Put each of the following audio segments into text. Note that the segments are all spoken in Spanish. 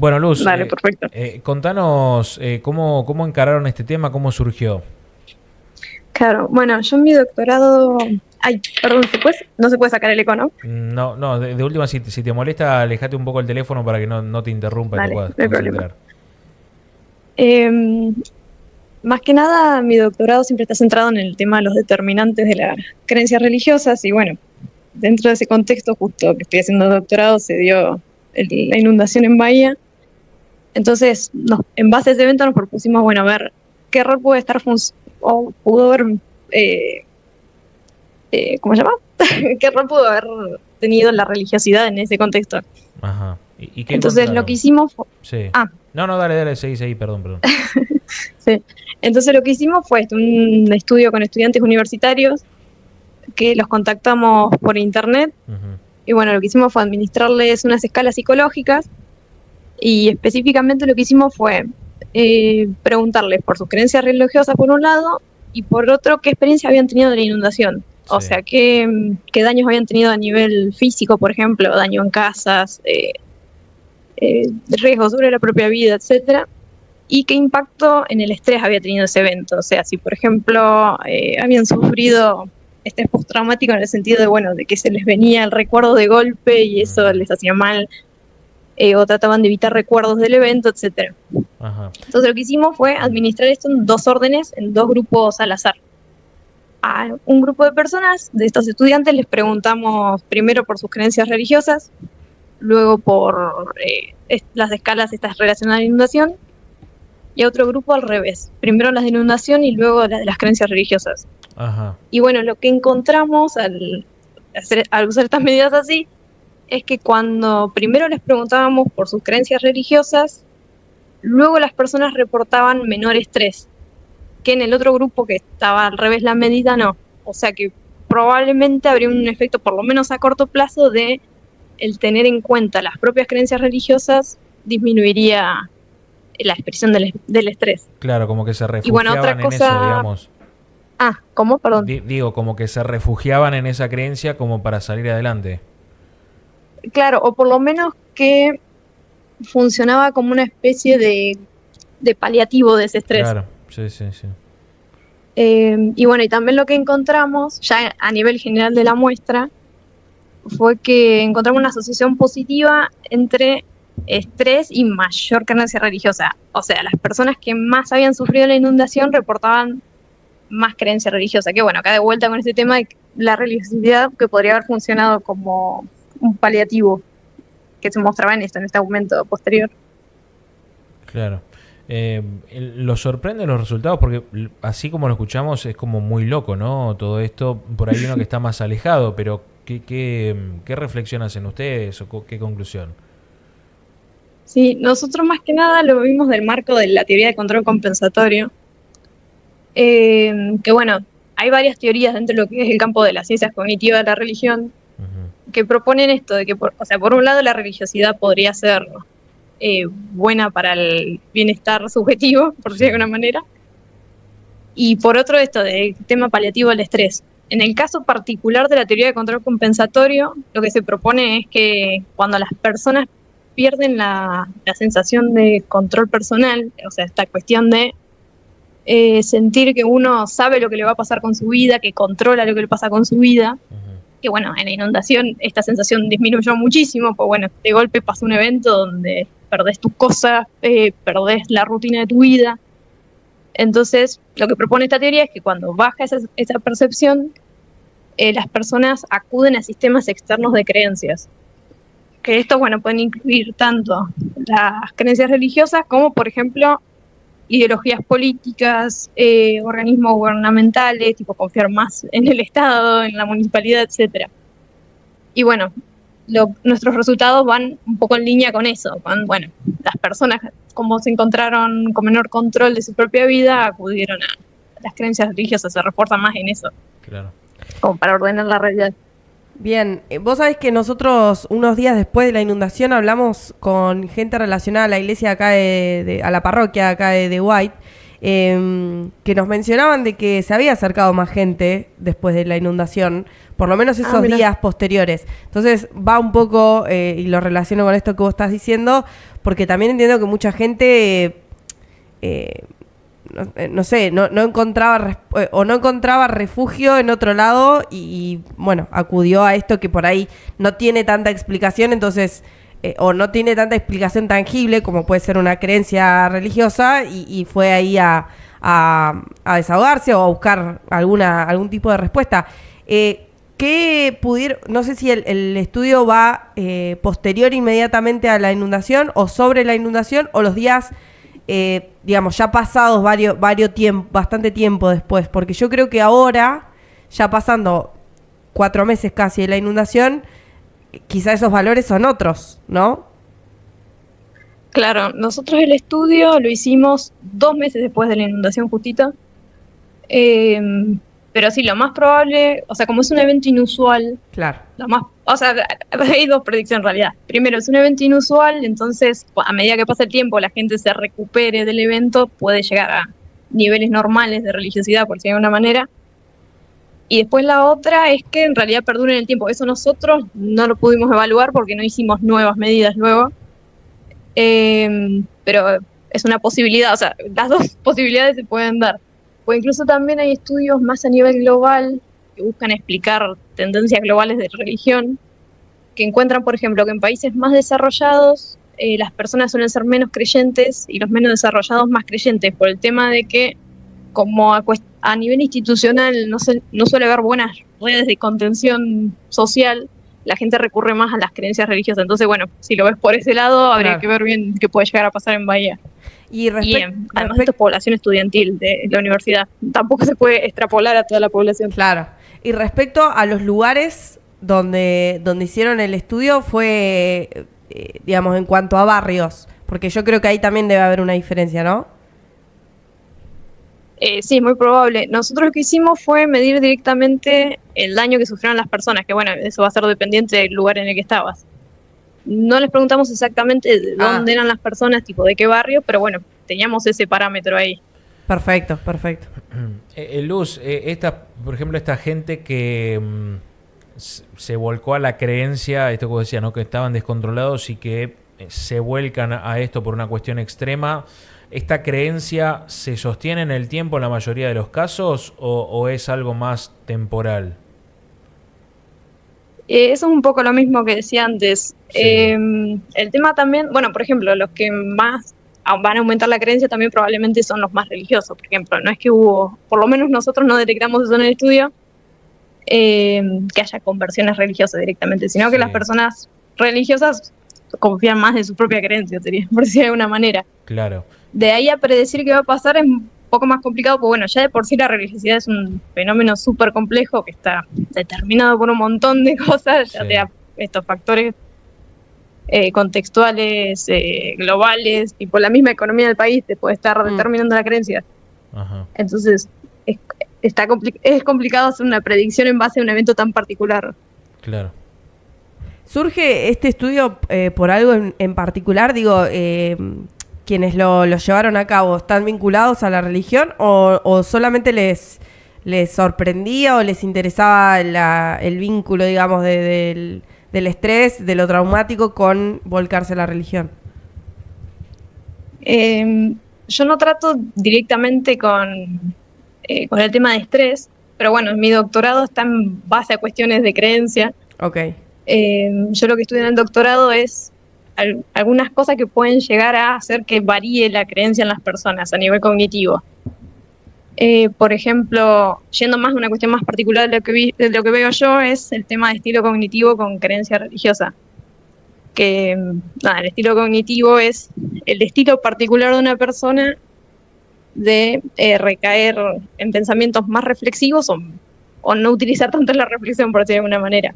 Bueno, Luz, Dale, perfecto. contanos cómo encararon este tema, cómo surgió. Claro, bueno, yo en mi doctorado... Ay, perdón, no se puede sacar el eco, ¿no? No, no, de última, si te molesta, alejate un poco el teléfono para que no te interrumpa y te Dale, puedas no hay problema. concentrar. Em, Más que nada, mi doctorado siempre está centrado en el tema de los determinantes de las creencias religiosas y bueno, dentro de ese contexto justo que estoy haciendo doctorado se dio la inundación en Bahía. Entonces, en base a ese evento nos propusimos, bueno, ver qué rol puede estar o pudo haber, eh, ¿cómo se llama? ¿Qué rol pudo haber tenido la religiosidad en ese contexto? Ajá. ¿Y qué Entonces, lo que encontraron? hicimos fue... Sí. Ah, No, no, dale, seguí, perdón. sí. Entonces, lo que hicimos fue un estudio con estudiantes universitarios que los contactamos por internet Ujú. y bueno, lo que hicimos fue administrarles unas escalas psicológicas y específicamente lo que hicimos fue preguntarles por sus creencias religiosas por un lado y por otro qué experiencia habían tenido de la inundación. O Sí. sea, qué daños habían tenido a nivel físico, por ejemplo, daño en casas, riesgos sobre la propia vida, etcétera, y qué impacto en el estrés había tenido ese evento. O sea, si por ejemplo habían sufrido estrés postraumático en el sentido de, bueno, de que se les venía el recuerdo de golpe y eso les hacía mal, o trataban de evitar recuerdos del evento, etcétera. Ajá. Entonces lo que hicimos fue administrar esto en 2 órdenes, en 2 grupos al azar. A un grupo de personas, de estos estudiantes, les preguntamos primero por sus creencias religiosas, luego por las escalas estas relacionadas a la inundación, y a otro grupo al revés. Primero las de inundación y luego las de las creencias religiosas. Ajá. Y bueno, lo que encontramos al usar estas medidas así es que cuando primero les preguntábamos por sus creencias religiosas, luego las personas reportaban menor estrés, que en el otro grupo que estaba al revés la medida no. O sea que probablemente habría un efecto, por lo menos a corto plazo, de el tener en cuenta las propias creencias religiosas disminuiría la expresión del estrés. Claro, como que se Y bueno, otra refugiaban en eso, cosa... digamos. Ah, ¿cómo? Perdón. Digo, como que se refugiaban en esa creencia como para salir adelante. Claro, o por lo menos que funcionaba como una especie de paliativo de ese estrés. Claro, sí. Y bueno, y también lo que encontramos, ya a nivel general de la muestra, fue que encontramos una asociación positiva entre estrés y mayor creencia religiosa. O sea, las personas que más habían sufrido la inundación reportaban más creencia religiosa. Que bueno, acá de vuelta con este tema de la religiosidad que podría haber funcionado como un paliativo que se mostraba en este aumento posterior. Claro. ¿Los sorprenden los resultados? Porque así como lo escuchamos es como muy loco, ¿no? Todo esto, por ahí uno que está más alejado, pero ¿qué reflexión hacen ustedes o qué conclusión? Sí, nosotros más que nada lo vimos del marco de la teoría de control compensatorio, que bueno, hay varias teorías dentro de lo que es el campo de las ciencias cognitivas de la religión que proponen esto, de que, por un lado la religiosidad podría ser buena para el bienestar subjetivo, por decirlo de alguna manera, y por otro esto del tema paliativo al estrés. En el caso particular de la teoría de control compensatorio, lo que se propone es que cuando las personas pierden la sensación de control personal, o sea, esta cuestión de sentir que uno sabe lo que le va a pasar con su vida, que controla lo que le pasa con su vida, que bueno, en la inundación esta sensación disminuyó muchísimo, pues bueno, de golpe pasó un evento donde perdés tus cosas, perdés la rutina de tu vida. Entonces, lo que propone esta teoría es que cuando baja esa percepción, las personas acuden a sistemas externos de creencias. Que estos, bueno, pueden incluir tanto las creencias religiosas como, por ejemplo, ideologías políticas, organismos gubernamentales, tipo confiar más en el Estado, en la municipalidad, etcétera. Y bueno, nuestros resultados van un poco en línea con eso. Bueno, las personas, como se encontraron con menor control de su propia vida, acudieron a las creencias religiosas, se refuerza más en eso. Claro. Como para ordenar la realidad. Bien, vos sabés que nosotros unos días después de la inundación hablamos con gente relacionada a la iglesia acá a la parroquia acá de White, que nos mencionaban de que se había acercado más gente después de la inundación, por lo menos esos días posteriores. Entonces va un poco, y lo relaciono con esto que vos estás diciendo, porque también entiendo que mucha gente, no encontraba refugio en otro lado y bueno, acudió a esto que por ahí no tiene tanta explicación, entonces... o no tiene tanta explicación tangible como puede ser una creencia religiosa y fue ahí a desahogarse o a buscar algún tipo de respuesta. No sé si el estudio va posterior inmediatamente a la inundación o sobre la inundación o los días, digamos, ya pasados bastante tiempo después, porque yo creo que ahora, ya pasando 4 meses casi de la inundación, quizá esos valores son otros, ¿no? Claro, nosotros el estudio lo hicimos 2 meses después de la inundación justita. Pero sí, lo más probable, o sea, como es un evento inusual, claro, hay 2 predicciones en realidad. Primero, es un evento inusual, entonces a medida que pasa el tiempo, la gente se recupere del evento, puede llegar a niveles normales de religiosidad, por decirlo de alguna manera. Y después la otra es que en realidad perdure en el tiempo. Eso nosotros no lo pudimos evaluar porque no hicimos nuevas medidas luego. Pero es una posibilidad, o sea, las 2 posibilidades se pueden dar. O incluso también hay estudios más a nivel global que buscan explicar tendencias globales de religión, que encuentran, por ejemplo, que en países más desarrollados las personas suelen ser menos creyentes y los menos desarrollados más creyentes, por el tema de que como a nivel institucional no suele haber buenas redes de contención social, la gente recurre más a las creencias religiosas. Entonces, bueno, si lo ves por ese lado, habría que ver bien qué puede llegar a pasar en Bahía. Además, esto es población estudiantil de la universidad. Tampoco se puede extrapolar a toda la población. Claro. Y respecto a los lugares donde hicieron el estudio, fue, digamos, en cuanto a barrios, porque yo creo que ahí también debe haber una diferencia, ¿no? Sí, muy probable. Nosotros lo que hicimos fue medir directamente el daño que sufrieron las personas, que bueno, eso va a ser dependiente del lugar en el que estabas. No les preguntamos exactamente de dónde eran las personas, tipo de qué barrio, pero bueno, teníamos ese parámetro ahí. Perfecto. Luz, por ejemplo, esta gente que se volcó a la creencia, esto que vos decías, ¿no? Que estaban descontrolados y que se vuelcan a esto por una cuestión extrema. ¿Esta creencia se sostiene en el tiempo en la mayoría de los casos o es algo más temporal? Eso es un poco lo mismo que decía antes. Sí. El tema también, bueno, por ejemplo, los que más van a aumentar la creencia también probablemente son los más religiosos. Por ejemplo, no es que por lo menos nosotros no detectamos eso en el estudio, que haya conversiones religiosas directamente, sino que las personas religiosas confían más en su propia creencia, sería, por decirlo de alguna manera. Claro. De ahí a predecir qué va a pasar es un poco más complicado, porque bueno, ya de por sí la religiosidad es un fenómeno súper complejo que está determinado por un montón de cosas, ya sea estos factores contextuales, globales, y por la misma economía del país te puede estar determinando la creencia. Ajá. Entonces es complicado hacer una predicción en base a un evento tan particular. Claro. ¿Surge este estudio por algo en particular? Digo, quienes lo llevaron a cabo, ¿están vinculados a la religión o solamente les sorprendía o les interesaba el vínculo, digamos, del estrés, de lo traumático con volcarse a la religión? Yo no trato directamente con el tema de estrés, pero bueno, mi doctorado está en base a cuestiones de creencia. Okay. Yo lo que estudio en el doctorado es algunas cosas que pueden llegar a hacer que varíe la creencia en las personas a nivel cognitivo. Por ejemplo, yendo más a una cuestión más particular de lo que veo yo, es el tema de estilo cognitivo con creencia religiosa. El estilo cognitivo es el estilo particular de una persona de recaer en pensamientos más reflexivos o no utilizar tanto la reflexión, por decirlo de alguna manera.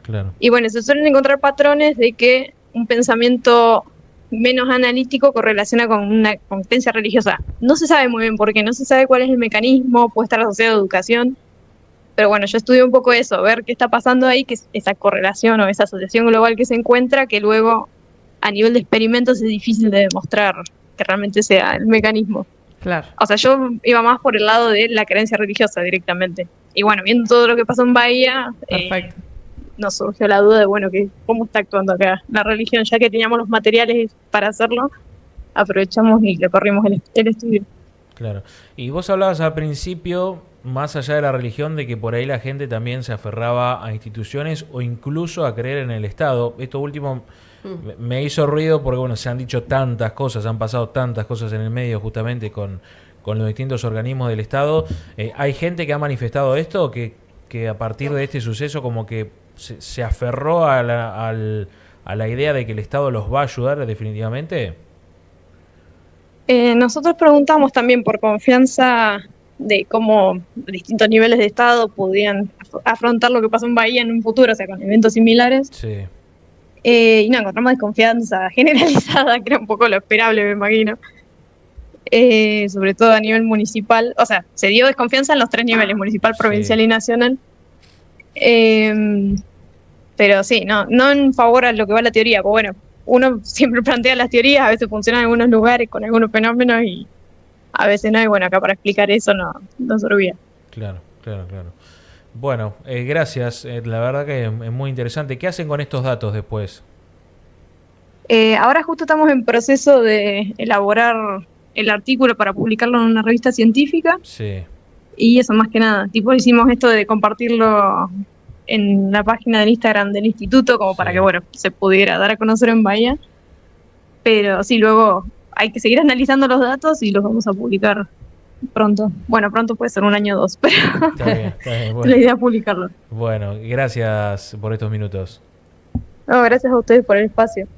Claro. Y bueno, se suelen encontrar patrones de que un pensamiento menos analítico correlaciona con una creencia religiosa. No se sabe muy bien por qué, no se sabe cuál es el mecanismo, puede estar asociado a educación, pero bueno, yo estudio un poco eso, ver qué está pasando ahí, que es esa correlación o esa asociación global que se encuentra, que luego a nivel de experimentos es difícil de demostrar que realmente sea el mecanismo. Claro. O sea, yo iba más por el lado de la creencia religiosa directamente. Y bueno, viendo todo lo que pasó en Bahía, Perfecto. nos surgió la duda de, bueno, que cómo está actuando acá la religión, ya que teníamos los materiales para hacerlo, aprovechamos y le corrimos el estudio. Claro. Y vos hablabas al principio, más allá de la religión, de que por ahí la gente también se aferraba a instituciones o incluso a creer en el Estado. Esto último me hizo ruido porque, bueno, se han dicho tantas cosas, han pasado tantas cosas en el medio justamente con los distintos organismos del Estado. ¿Hay gente que ha manifestado esto, que a partir de este suceso como que se aferró a la idea de que el Estado los va a ayudar definitivamente? Nosotros preguntamos también por confianza de cómo distintos niveles de Estado podían afrontar lo que pasó en Bahía en un futuro, o sea, con eventos similares. Sí. Y no, encontramos desconfianza generalizada, que era un poco lo esperable, me imagino. Sobre todo a nivel municipal. O sea, se dio desconfianza en los 3 niveles, municipal, provincial y nacional. Pero sí, no en favor a lo que va la teoría. Pues bueno, uno siempre plantea las teorías, a veces funcionan en algunos lugares con algunos fenómenos y a veces no. Y bueno, acá para explicar eso no servía. Claro. Bueno, gracias. La verdad que es muy interesante. ¿Qué hacen con estos datos después? Ahora justo estamos en proceso de elaborar el artículo para publicarlo en una revista científica. Sí. Y eso más que nada. Tipo, hicimos esto de compartirlo en la página del Instagram del instituto, como para que, bueno, se pudiera dar a conocer en Bahía. Pero sí, luego hay que seguir analizando los datos y los vamos a publicar pronto. Bueno, pronto puede ser 1 año o 2, pero Está bien. Bueno. la idea es publicarlo. Bueno, gracias por estos minutos. No, gracias a ustedes por el espacio.